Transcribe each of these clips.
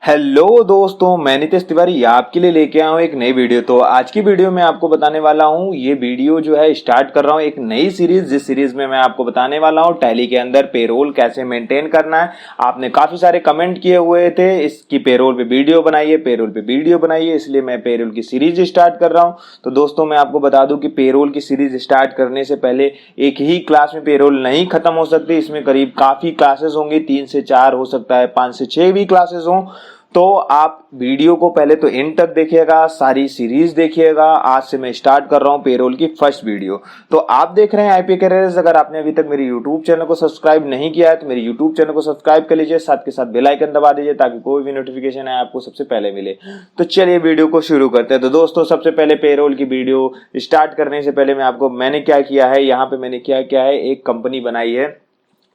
Hello दोस्तों, मैं नितेश तिवारी आपके लिए लेके आया हूँ एक नई वीडियो। तो आज की वीडियो में आपको बताने वाला हूँ, ये वीडियो जो है स्टार्ट कर रहा हूँ एक नई सीरीज, जिस सीरीज में मैं आपको बताने वाला हूँ टैली के अंदर पेरोल कैसे मेंटेन करना है। आपने काफी सारे कमेंट किए हुए थे इसकी पेरोल पे वीडियो बनाइए, पेरोल पे वीडियो बनाइए, इसलिए मैं पेरोल की सीरीज स्टार्ट कर रहा हूँ। तो दोस्तों मैं आपको बता दूं कि पेरोल की सीरीज स्टार्ट करने से पहले एक ही क्लास में पेरोल नहीं खत्म हो सकती, इसमें करीब काफी क्लासेस होंगी, 3 से 4 हो सकता है, 5 से 6 भी क्लासेस हों। तो आप वीडियो को पहले तो एंड तक देखिएगा, सारी सीरीज देखिएगा। आज से मैं स्टार्ट कर रहा हूं पेरोल की फर्स्ट वीडियो। तो आप देख रहे हैं आईपी कैरियर्स। अगर आपने अभी तक मेरे यूट्यूब चैनल को सब्सक्राइब नहीं किया है तो मेरे यूट्यूब चैनल को सब्सक्राइब कर लीजिए, साथ के साथ बेल आइकन दबा दीजिए ताकि कोई भी नोटिफिकेशन है आपको सबसे पहले मिले। तो चलिए वीडियो को शुरू करते हैं। तो दोस्तों सबसे पहले पेरोल की वीडियो स्टार्ट करने से पहले मैंने क्या किया है, यहाँ पे मैंने क्या किया है, एक कंपनी बनाई है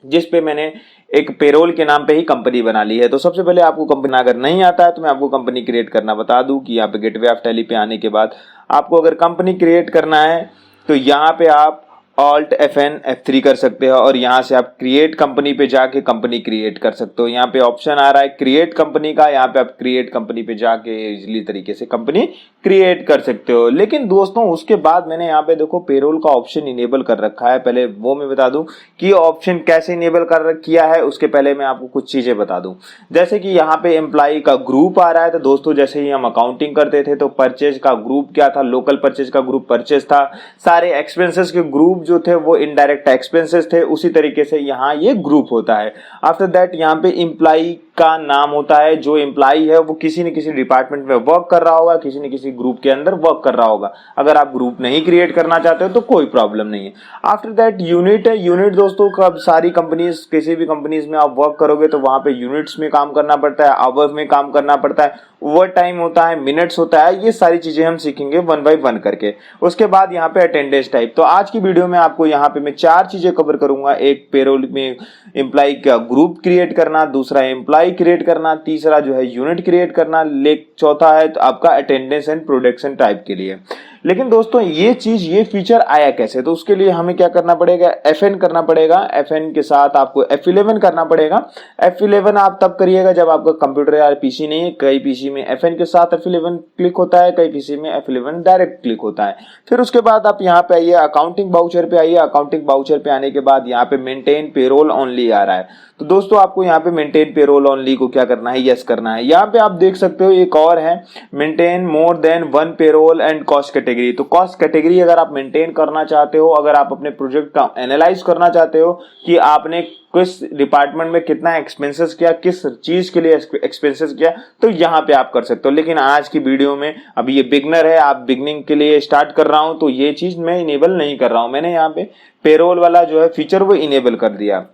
जिस पे मैंने एक पेरोल के नाम पे ही कंपनी बना ली है। तो सबसे पहले आपको कंपनी अगर नहीं आता है तो मैं आपको कंपनी क्रिएट करना बता दूं कि यहाँ पे गेटवे ऑफ टैली पे आने के बाद आपको अगर कंपनी क्रिएट करना है तो यहाँ पे आप ऑल्ट F3 कर सकते हो और यहाँ से आप क्रिएट कंपनी पे जाके कंपनी क्रिएट कर सकते हो। यहाँ पे ऑप्शन आ रहा है क्रिएट कंपनी का, यहाँ पे आप क्रिएट कंपनी पे जाके इजीली तरीके से कंपनी क्रिएट कर सकते हो। लेकिन दोस्तों उसके बाद मैंने यहाँ पे देखो पेरोल का ऑप्शन इनेबल कर रखा है। पहले वो मैं बता दूं कि ऑप्शन कैसे इनेबल कर किया है, उसके पहले मैं आपको कुछ चीजें बता दूं। जैसे कि यहाँ पे एम्प्लॉय का ग्रुप आ रहा है। तो दोस्तों जैसे ही हम अकाउंटिंग करते थे तो परचेज का ग्रुप क्या था, लोकल परचेज का ग्रुप परचेज था। सारे एक्सपेंसेस के ग्रुप जो थे वो इनडायरेक्ट एक्सपेंसेस थे। उसी तरीके से यहाँ ये ग्रुप होता है। आफ्टर दैट यहाँ पे एम्प्लॉय का नाम होता है। जो एम्प्लॉय है वो किसी न किसी डिपार्टमेंट में वर्क कर रहा होगा, किसी न किसी ग्रुप के अंदर वर्क कर रहा होगा। अगर आप ग्रुप नहीं क्रिएट करना चाहते हो तो कोई प्रॉब्लम नहीं है। आफ्टर दैट यूनिट है। यूनिट दोस्तों कब सारी कंपनीज, किसी भी कंपनीज में आप वर्क करोगे तो वहां पे यूनिट्स में काम करना पड़ता है, आवर्स में काम करना पड़ता है, ओवर टाइम होता है, मिनट्स होता है। ये सारी चीजें हम सीखेंगे वन बाय वन करके। उसके बाद यहाँ पे अटेंडेंस टाइप। तो आज की वीडियो में आपको यहाँ पे मैं 4 चीजें कवर करूंगा। एक पेरोल में एम्प्लॉय का ग्रुप क्रिएट करना, दूसरा एम्प्लॉय क्रिएट करना, तीसरा जो है यूनिट क्रिएट करना, चौथा है तो आपका अटेंडेंस एंड प्रोडक्शन टाइप के लिए। लेकिन दोस्तों ये फीचर आया कैसे, तो उसके लिए हमें क्या करना पड़ेगा, FN करना पड़ेगा। FN के साथ आपको F11 करना पड़ेगा। F11 आप तब करिएगा जब आपका कंप्यूटर या पीसी नहीं है। कई पीसी में FN के साथ F11 क्लिक होता है, कई पीसी में F11 डायरेक्ट क्लिक होता है। फिर उसके बाद आप यहाँ पे आइए, अकाउंटिंग बाउचर पे आइए। अकाउंटिंग बाउचर पे आने के बाद यहाँ पे मेंटेन पेरोल ओनली आ रहा है। तो दोस्तों आपको यहाँ पे मेंटेन पेरोल ओनली को क्या करना है, यस करना है। यहाँ पे आप देख सकते हो एक और है, maintain more than 1 payroll and cost category. तो कॉस्ट कैटेगरी अगर आप मेंटेन करना चाहते हो, अगर आप अपने प्रोजेक्ट का एनालाइज करना चाहते हो कि आपने किस डिपार्टमेंट में कितना एक्सपेंसेस किया, किस चीज के लिए एक्सपेंसेस किया, तो यहाँ पे आप कर सकते हो। लेकिन आज की वीडियो में अभी ये बिगनर है, आप बिगनिंग के लिए स्टार्ट कर रहा हूं तो ये चीज मैं इनेबल नहीं कर रहा हूं। मैंने यहाँ पे पेरोल वाला जो है फीचर वो इनेबल कर दिया।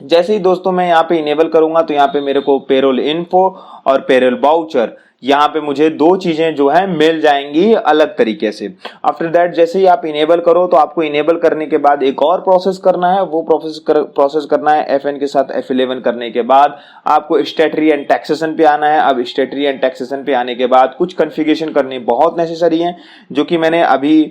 जैसे ही दोस्तों मैं यहाँ पे इनेबल करूंगा तो यहाँ पे मेरे को पेरोल इन्फो और पेरोल बाउचर, यहाँ पे मुझे 2 चीजें जो है मिल जाएंगी अलग तरीके से। आफ्टर दैट जैसे ही आप इनेबल करो तो आपको इनेबल करने के बाद एक और प्रोसेस करना है। वो प्रोसेस करना है FN के साथ F11 करने के बाद आपको स्टैट्यूटरी एंड टैक्सेशन पे आना है। अब स्टैट्यूटरी एंड टैक्सेशन पे आने के बाद कुछ कॉन्फ़िगरेशन करनी बहुत नेसेसरी है, जो कि मैंने अभी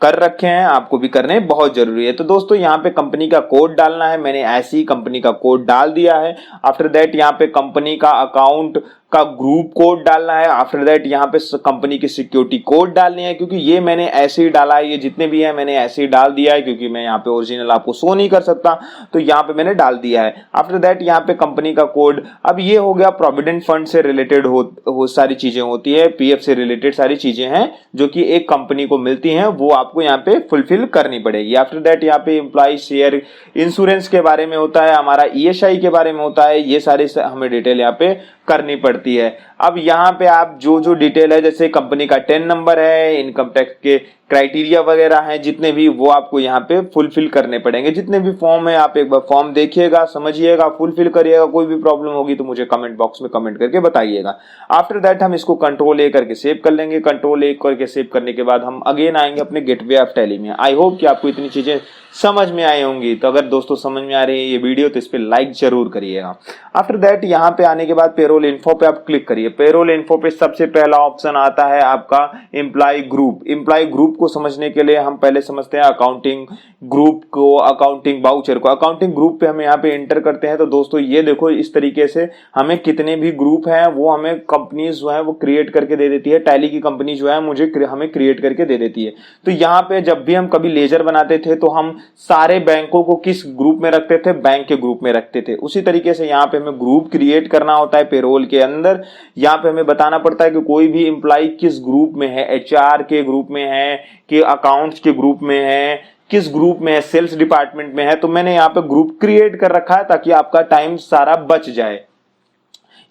कर रखे हैं, आपको भी करने बहुत जरूरी है। तो दोस्तों यहाँ पे कंपनी का कोड डालना है। मैंने ऐसी कंपनी का कोड डाल दिया है। आफ्टर दैट यहाँ पे कंपनी का अकाउंट का ग्रुप कोड डालना है। आफ्टर दैट यहाँ पे कंपनी की सिक्योरिटी कोड डालनी है, क्योंकि ये मैंने ऐसे ही डाला है, ये जितने भी है मैंने ऐसे ही डाल दिया है, क्योंकि मैं यहाँ पे ओरिजिनल आपको शो नहीं कर सकता, तो यहाँ पे मैंने डाल दिया है। आफ्टर दैट यहाँ पे कंपनी का कोड। अब ये हो गया प्रोविडेंट फंड से रिलेटेड हो सारी चीजें होती है, PF से रिलेटेड सारी चीजें हैं जो कि एक कंपनी को मिलती हैं, वो आपको यहाँ पे फुलफिल करनी पड़ेगी। आफ्टर दैट यहाँ पे एम्प्लॉय शेयर इंश्योरेंस के बारे में होता है, हमारा ESI के बारे में होता है, ये सारी हमें डिटेल यहाँ पे करनी पड़ती है। अब यहाँ पे आप जो डिटेल है, जैसे कंपनी का 10 नंबर है, इनकम टैक्स के क्राइटेरिया वगैरह हैं जितने भी, वो आपको यहाँ पे फुलफिल करने पड़ेंगे। जितने भी फॉर्म है आप एक बार फॉर्म देखिएगा, समझिएगा, फुलफिल करिएगा। कोई भी प्रॉब्लम होगी तो मुझे कमेंट बॉक्स में कमेंट करके बताइएगा। आफ्टर दैट हम इसको कंट्रोल A करके सेव कर लेंगे। कंट्रोल A करके सेव करने के बाद हम अगेन आएंगे अपने गेटवे ऑफ टैली में। आई होप कि आपको इतनी चीजें समझ में आई होंगी। तो अगर दोस्तों समझ में आ रही है ये वीडियो तो इस पे लाइक जरूर करिएगा। आफ्टर दैट यहाँ पे आने के बाद पेरोल इन्फो पे आप क्लिक करिए। पेरोल इन्फो पे सबसे पहला ऑप्शन आता है आपका employ group. Employ group group को समझने के लिए हम पहले समझते हैं अकाउंटिंग ग्रुप को, अकाउंटिंग वाउचर को। अकाउंटिंग ग्रुप पे हम यहाँ पे एंटर करते हैं तो दोस्तों ये देखो इस तरीके से हमें कितने भी ग्रुप हैं वो हमें कंपनीज जो है वो क्रिएट करके दे देती है। टैली की कंपनी जो है हमें क्रिएट करके दे देती है। तो यहाँ पे जब भी हम कभी लेजर बनाते थे तो हम सारे बैंकों को किस ग्रुप में रखते थे, बैंक के ग्रुप में रखते थे। उसी तरीके से यहाँ पे हमें ग्रुप क्रिएट करना होता है पेरोल के अंदर। यहाँ पे हमें बताना पड़ता है कि कोई भी एम्प्लॉय किस ग्रुप में है, एचआर के ग्रुप में है कि अकाउंट्स के ग्रुप में है, किस ग्रुप में है, सेल्स डिपार्टमेंट में है। तो मैंने यहाँ पे ग्रुप क्रिएट कर रखा है ताकि आपका टाइम सारा बच जाए।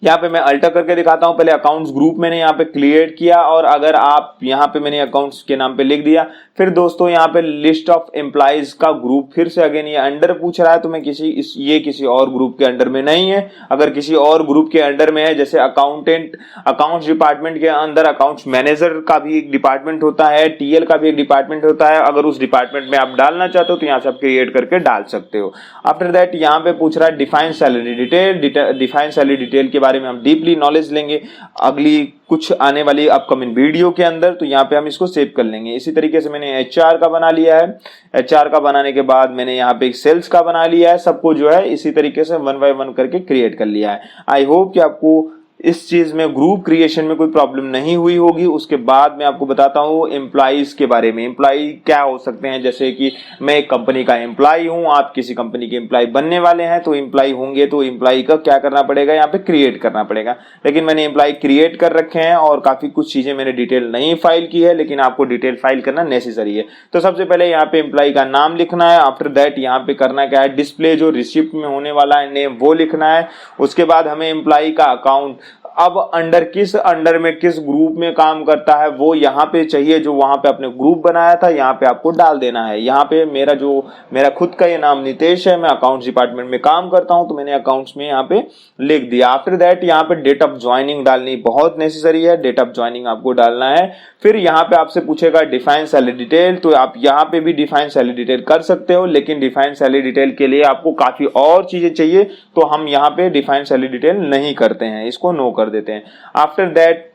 यहाँ पे मैं अल्टर करके दिखाता हूं। पहले अकाउंट्स ग्रुप मैंने यहाँ पे क्रिएट किया और अगर आप यहाँ पे मैंने अकाउंट्स के नाम पे लिख दिया। फिर दोस्तों यहाँ पे लिस्ट ऑफ एम्प्लॉइज का ग्रुप, फिर से अगेन ये अंडर पूछ रहा है तो मैं ये किसी और ग्रुप के अंडर में नहीं है। अगर किसी और ग्रुप के अंडर में है, जैसे अकाउंट्स डिपार्टमेंट के अंदर अकाउंट्स मैनेजर का भी एक डिपार्टमेंट होता है, टीएल का भी एक डिपार्टमेंट होता है। अगर उस डिपार्टमेंट में आप डालना चाहते हो तो यहाँ से आप क्रिएट करके डाल सकते हो। आफ्टर दैट यहाँ पे पूछ रहा है define salary detail. Define salary detail के बारे में हम डीपली नॉलेज लेंगे अगली कुछ आने वाली अपकमिंग वीडियो के अंदर। तो यहाँ पे हम इसको सेव कर लेंगे। इसी तरीके से मैंने एचआर का बना लिया है। एचआर का बनाने के बाद मैंने यहाँ पे एक सेल्स का बना लिया है। सबको जो है इसी तरीके से 1 बाय 1 करके क्रिएट कर लिया है। आई होप कि आपको इस चीज में ग्रुप क्रिएशन में कोई प्रॉब्लम नहीं हुई होगी। उसके बाद मैं आपको बताता हूँ एम्प्लॉइज के बारे में। एम्प्लॉय क्या हो सकते हैं, जैसे कि मैं एक कंपनी का एम्प्लॉय हूँ, आप किसी कंपनी के एम्प्लॉय बनने वाले हैं तो एम्प्लॉय होंगे तो एम्प्लॉय का क्या करना पड़ेगा, यहाँ पे क्रिएट करना पड़ेगा। लेकिन मैंने एम्प्लॉय क्रिएट कर रखे हैं और काफी कुछ चीजें मैंने डिटेल नहीं फाइल की है, लेकिन आपको डिटेल फाइल करना नेसेसरी है। तो सबसे पहले यहाँ पे एम्प्लॉय का नाम लिखना है। आफ्टर दैट यहाँ पे करना क्या है, डिस्प्ले जो रिसिप्ट में होने वाला है नेम वो लिखना है। उसके बाद हमें एम्प्लॉय का अकाउंट अब अंडर में किस ग्रुप में काम करता है वो यहाँ पे चाहिए, जो वहां पे अपने ग्रुप बनाया था यहाँ पे आपको डाल देना है। यहाँ पे मेरा खुद का ये नाम नितेश है, मैं अकाउंट्स डिपार्टमेंट में काम करता हूँ तो मैंने अकाउंट्स में यहाँ पे लिख दिया। आफ्टर दैट यहाँ पे डेट ऑफ ज्वाइनिंग डालनी बहुत नेसेसरी है। डेट ऑफ ज्वाइनिंग आपको डालना है। फिर यहाँ पे आपसे पूछेगा डिफाइन सैलरी डिटेल, तो आप यहाँ पे भी डिफाइन सैलरी डिटेल कर सकते हो, लेकिन डिफाइन सैलरी डिटेल के लिए आपको काफी और चीजें चाहिए तो हम यहाँ पे डिफाइन सैलरी डिटेल नहीं करते हैं, इसको नो कर देते हैं। आफ्टर दैट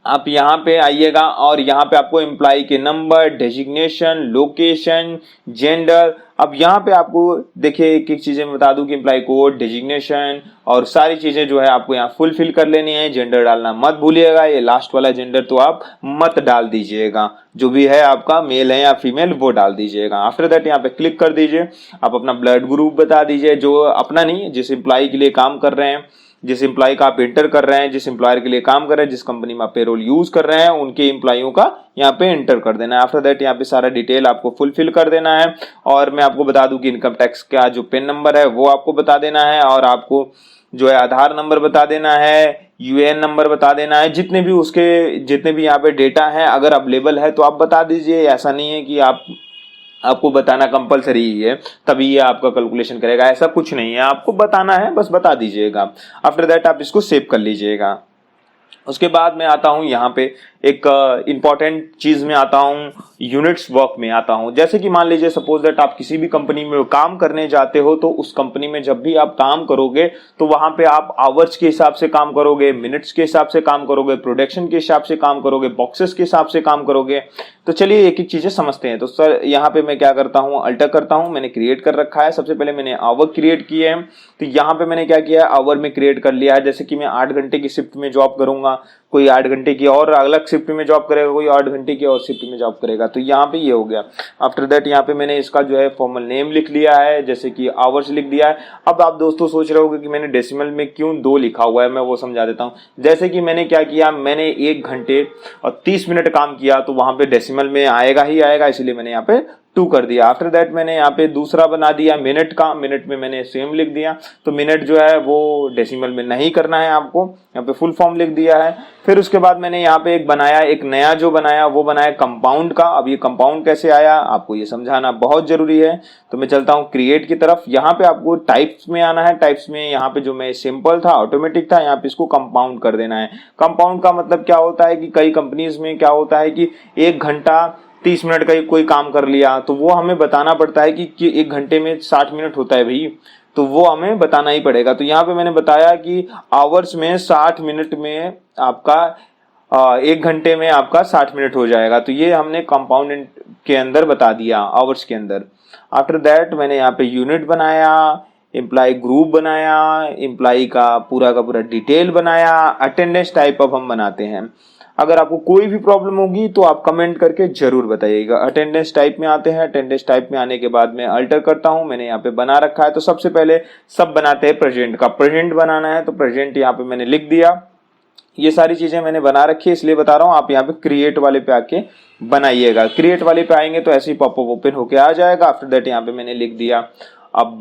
आप यहाँ पे आइएगा और यहाँ पे आपको एम्प्लॉय के नंबर, डेजिग्नेशन, लोकेशन, जेंडर। अब यहाँ पे आपको देखिए एक एक चीजें बता दूं कि एम्प्लॉय कोड, डेजिग्नेशन और सारी चीजें जो है आपको यहाँ फुलफिल कर लेनी है। जेंडर डालना मत भूलिएगा, ये लास्ट वाला जेंडर तो आप मत डाल दीजिएगा, जो भी है आपका मेल है या फीमेल वो डाल दीजिएगा। आफ्टर दैट यहाँ पे क्लिक कर दीजिए। आप अपना ब्लड ग्रुप बता दीजिए, जो अपना नहीं जिस एम्प्लॉय के लिए काम कर रहे हैं, जिस एम्प्लॉय का आप एंटर कर रहे हैं, जिस एम्प्लॉयर के लिए काम कर रहे हैं, जिस कंपनी में आप पेरोल यूज कर रहे हैं उनके एम्प्लॉयों का यहाँ पे एंटर कर देना है। आफ्टर दैट यहाँ पे सारा डिटेल आपको फुलफिल कर देना है। और मैं आपको बता दूं कि इनकम टैक्स का जो पिन नंबर है वो आपको बता देना है और आपको जो है आधार नंबर बता देना है, यूएएन नंबर बता देना है। जितने भी यहाँ पे डेटा है अगर अवेलेबल है तो आप बता दीजिए। ऐसा नहीं है कि आपको बताना कंपलसरी ही है तभी ये आपका कैलकुलेशन करेगा, ऐसा कुछ नहीं है। आपको बताना है, बस बता दीजिएगा। आफ्टर दैट आप इसको सेव कर लीजिएगा। उसके बाद मैं आता हूं यहाँ पे एक इंपॉर्टेंट चीज में आता हूं, यूनिट्स वर्क में आता हूं। जैसे कि मान लीजिए सपोज दैट आप किसी भी कंपनी में काम करने जाते हो तो उस कंपनी में जब भी आप काम करोगे तो वहां पे आप आवर्स के हिसाब से काम करोगे, मिनट्स के हिसाब से काम करोगे, प्रोडक्शन के हिसाब से काम करोगे, बॉक्सेस के हिसाब से काम करोगे। तो चलिए एक एक चीजें समझते हैं। तो सर यहाँ पे मैं क्या करता हूँ, अल्टर करता हूँ। मैंने क्रिएट कर रखा है। सबसे पहले मैंने आवर क्रिएट किए हैं तो यहाँ पे मैंने क्या किया है, आवर में क्रिएट कर लिया है। जैसे कि मैं 8 घंटे की शिफ्ट में जॉब करूंगा, कोई 8 घंटे की और अलग शिफ्ट में जॉब करेगा, कोई 8 घंटे की और शिफ्ट में जॉब करेगा। तो यहाँ पे ये हो गया। आफ्टर दैट यहाँ पे मैंने इसका जो है फॉर्मल नेम लिख लिया है, जैसे कि आवर्स लिख दिया है। अब आप दोस्तों सोच रहे होगे कि मैंने डेसिमल में क्यों 2 लिखा हुआ है, मैं वो समझा देता हूँ। जैसे कि मैंने क्या किया, मैंने 1 घंटे और 30 मिनट काम किया तो वहां पे डेसिमल में आएगा ही आएगा, इसलिए मैंने यहाँ पे 2 कर दिया। आफ्टर दैट मैंने यहाँ पे दूसरा बना दिया मिनट का, मिनट में मैंने सेम लिख दिया। तो मिनट जो है वो डेसिमल में नहीं करना है, आपको यहाँ पे फुल फॉर्म लिख दिया है। फिर उसके बाद मैंने यहाँ पे एक नया जो बनाया वो बनाया कंपाउंड का। अब ये कंपाउंड कैसे आया आपको ये समझाना बहुत जरूरी है। तो मैं चलता हूँ क्रिएट की तरफ। यहाँ पे आपको टाइप्स में आना है। टाइप्स में यहाँ पे जो मैं सिंपल था, ऑटोमेटिक था, यहाँ पे इसको कंपाउंड कर देना है। कंपाउंड का मतलब क्या होता है कि कई कंपनीज में क्या होता है कि 1 घंटा 30 मिनट का कोई काम कर लिया तो वो हमें बताना पड़ता है कि 1 घंटे में 60 मिनट होता है भाई, तो वो हमें बताना ही पड़ेगा। तो यहाँ पे मैंने बताया कि आवर्स में 60 मिनट में आपका 1 घंटे में आपका 60 मिनट हो जाएगा। तो ये हमने कंपाउंड के अंदर बता दिया, आवर्स के अंदर। आफ्टर दैट मैंने यहाँ पे यूनिट बनाया, एम्प्लॉय ग्रुप बनाया, एम्प्लॉय का पूरा डिटेल बनाया, अटेंडेंस टाइप अब हम बनाते हैं। अगर आपको कोई भी प्रॉब्लम होगी तो आप कमेंट करके जरूर बताइएगा। अटेंडेंस टाइप में आते हैं, अटेंडेंस टाइप में आने के बाद मैं अल्टर करता हूं, मैंने यहाँ पे बना रखा है। तो सबसे पहले सब बनाते हैं प्रेजेंट का, प्रेजेंट बनाना है तो प्रेजेंट यहाँ पे मैंने लिख दिया। ये सारी चीजें मैंने बना रखी है, इसलिए बता रहा हूँ, आप यहाँ पे क्रिएट वाले पे आके बनाइएगा। क्रिएट वाले पे आएंगे तो ऐसे ही पॉपअप ओपन होके आ जाएगा। आफ्टर दैट यहाँ पे मैंने लिख दिया। अब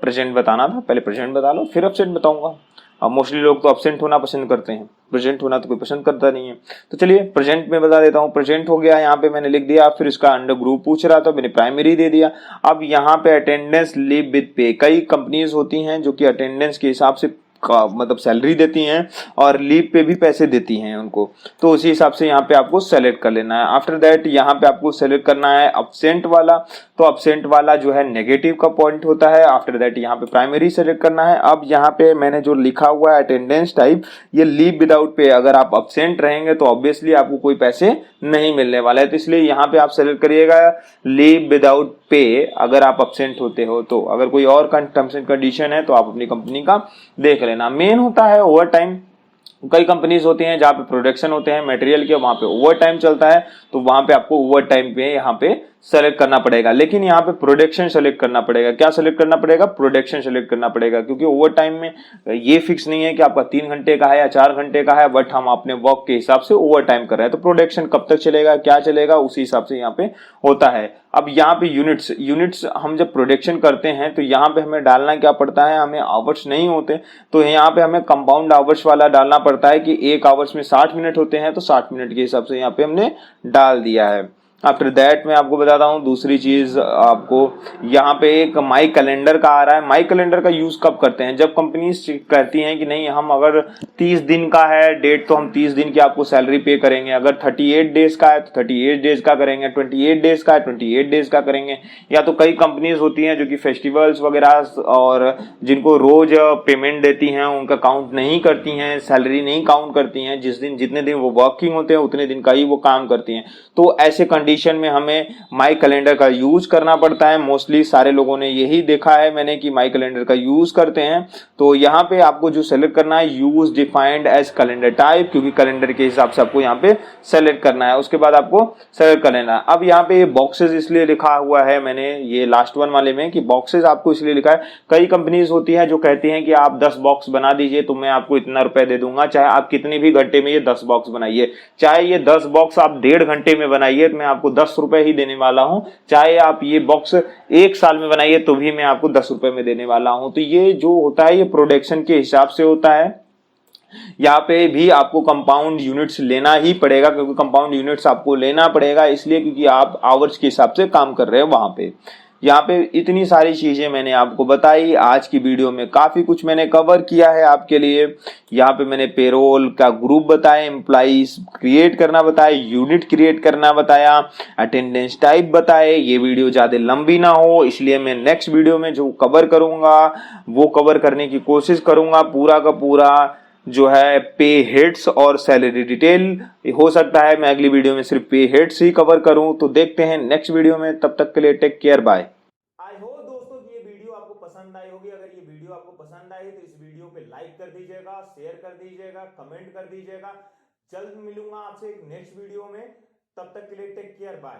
प्रेजेंट बताना था, पहले प्रेजेंट बता लो फिर एब्सेंट बताऊंगा। अब मोस्टली लोग तो एब्सेंट होना पसंद करते हैं, प्रेजेंट होना तो कोई पसंद करता नहीं है। तो चलिए प्रेजेंट में बता देता हूँ। प्रेजेंट हो गया, यहाँ पे मैंने लिख दिया। फिर इसका अंडर ग्रुप पूछ रहा था, मैंने प्राइमरी दे दिया। अब यहाँ पे अटेंडेंस लीव विद पे, कई कंपनीज होती हैं जो कि अटेंडेंस के हिसाब से का मतलब सैलरी देती हैं और लीव पे भी पैसे देती हैं उनको। तो उसी हिसाब से यहाँ पे आपको सेलेक्ट कर लेना है। आफ्टर दैट यहाँ पे आपको सेलेक्ट करना है अब्सेंट वाला। तो अब्सेंट वाला जो है नेगेटिव का पॉइंट होता है। आफ्टर दैट यहाँ पे प्राइमरी सेलेक्ट करना है। अब यहाँ पे मैंने जो लिखा हुआ है अटेंडेंस टाइप, ये लीव विदाउट पे, अगर आप अब्सेंट रहेंगे तो ऑब्वियसली आपको कोई पैसे नहीं मिलने वाला है। तो इसलिए यहाँ पे आप सेलेक्ट करिएगा लीव विदाउट पे अगर आप अब्सेंट होते हो तो। अगर कोई और टर्म्स एंड कंडीशन है तो आप अपनी कंपनी का देख लेना। मेन होता है ओवर टाइम। कई कंपनीज होती हैं जहां पे प्रोडक्शन होते हैं मटेरियल के, वहां पे ओवर टाइम चलता है, तो वहां पे आपको ओवर टाइम पे यहाँ पे सेलेक्ट करना पड़ेगा। लेकिन यहाँ पे प्रोडक्शन सेलेक्ट करना पड़ेगा। क्या सेलेक्ट करना पड़ेगा? प्रोडक्शन सेलेक्ट करना पड़ेगा, क्योंकि ओवर टाइम में ये फिक्स नहीं है कि आपका 3 घंटे का है या 4 घंटे का है, बट हम अपने वर्क के हिसाब से ओवर टाइम कर रहे हैं। तो प्रोडक्शन कब तक चलेगा, क्या चलेगा, उसी हिसाब से यहाँ पे होता है। अब यहाँ पे यूनिट्स हम जब प्रोडक्शन करते हैं तो यहाँ पे हमें डालना क्या पड़ता है, हमें आवर्स नहीं होते तो यहाँ पे हमें कंपाउंड आवर्स वाला डालना पड़ता है कि 1 आवर्स में 60 मिनट होते हैं, तो 60 मिनट के हिसाब से यहाँ पे हमने डाल दिया है। आफ्टर दैट मैं आपको बताता हूँ दूसरी चीज। आपको यहाँ पे एक माई कैलेंडर का आ रहा है। माई कैलेंडर का यूज कब करते हैं? जब कंपनीज कहती हैं कि नहीं, हम अगर 30 दिन का है डेट तो हम 30 दिन की आपको सैलरी पे करेंगे। अगर 38 डेज का है तो 38 डेज का करेंगे, 28 डेज का है 28 डेज का करेंगे। या तो कई कंपनीज होती हैं जो कि फेस्टिवल्स वगैरह और जिनको रोज पेमेंट देती हैं उनका काउंट नहीं करती हैं, सैलरी नहीं काउंट करती हैं। जिस दिन जितने दिन वो वर्किंग होते हैं उतने दिन का ही वो काम करती हैं। तो ऐसे कंडीशन में हमें माई कैलेंडर का यूज करना पड़ता है। मोस्टली सारे लोगों ने यही देखा है मैंने कि माई कैलेंडर का यूज करते हैं। तो यहाँ पे आपको जो सेलेक्ट करना है, use defined as calendar type, क्योंकि कैलेंडर के हिसाब से आपको यहाँ पे सेलेक्ट करना है। उसके बाद आपको सेलेक्ट कर लेना है। अब यहाँ पे बॉक्सेस इसलिए लिखा हुआ है मैंने ये लास्ट वन वाले में कि बॉक्सेस आपको इसलिए लिखा है, कई कंपनीज होती है जो कहती हैं कि आप 10 बॉक्स बना दीजिए तो मैं आपको इतना रुपए दे दूंगा, चाहे आप कितने भी घंटे में ये 10 बॉक्स बनाइए। चाहे ये 10 बॉक्स आप 1.5 घंटे में बनाइए तो मैं आपको 10 रुपए ही देने वाला हूं। चाहे आप ये बॉक्स 1 साल में बनाइए तो भी मैं आपको 10 रुपए में देने वाला हूं। तो ये जो होता है ये प्रोडक्शन के हिसाब से होता है। यहाँ पे भी आपको कंपाउंड यूनिट्स लेना ही पड़ेगा, क्योंकि कंपाउंड यूनिट्स आपको लेना पड़ेगा इसलिए क्योंकि आप आवर्स के हिसाब से काम कर रहे हैं वहां पे। यहाँ पे इतनी सारी चीजें मैंने आपको बताई। आज की वीडियो में काफी कुछ मैंने कवर किया है आपके लिए। यहाँ पे मैंने पेरोल का ग्रुप बताया, एम्प्लॉइज क्रिएट करना बताया, यूनिट क्रिएट करना बताया, अटेंडेंस टाइप बताए। ये वीडियो ज्यादा लंबी ना हो इसलिए मैं नेक्स्ट वीडियो में जो कवर करूंगा वो कवर करने की कोशिश करूंगा। पूरा का पूरा जो है पे हेड्स और सैलरी डिटेल। हो सकता है मैं अगली वीडियो में सिर्फ पे हेड्स ही कवर करूं। तो देखते हैं नेक्स्ट वीडियो में, तब तक के लिए take care, bye. I hope दोस्तों कि ये वीडियो आपको पसंद आई होगी। अगर ये वीडियो आपको पसंद आई तो इस वीडियो पे लाइक कर दीजिएगा, शेयर कर दीजिएगा, कमेंट कर दीजिएगा। जल्द मिलूंगा आपसे एक नेक्स्ट वीडियो में, तब तक के लिए टेक केयर, बाय।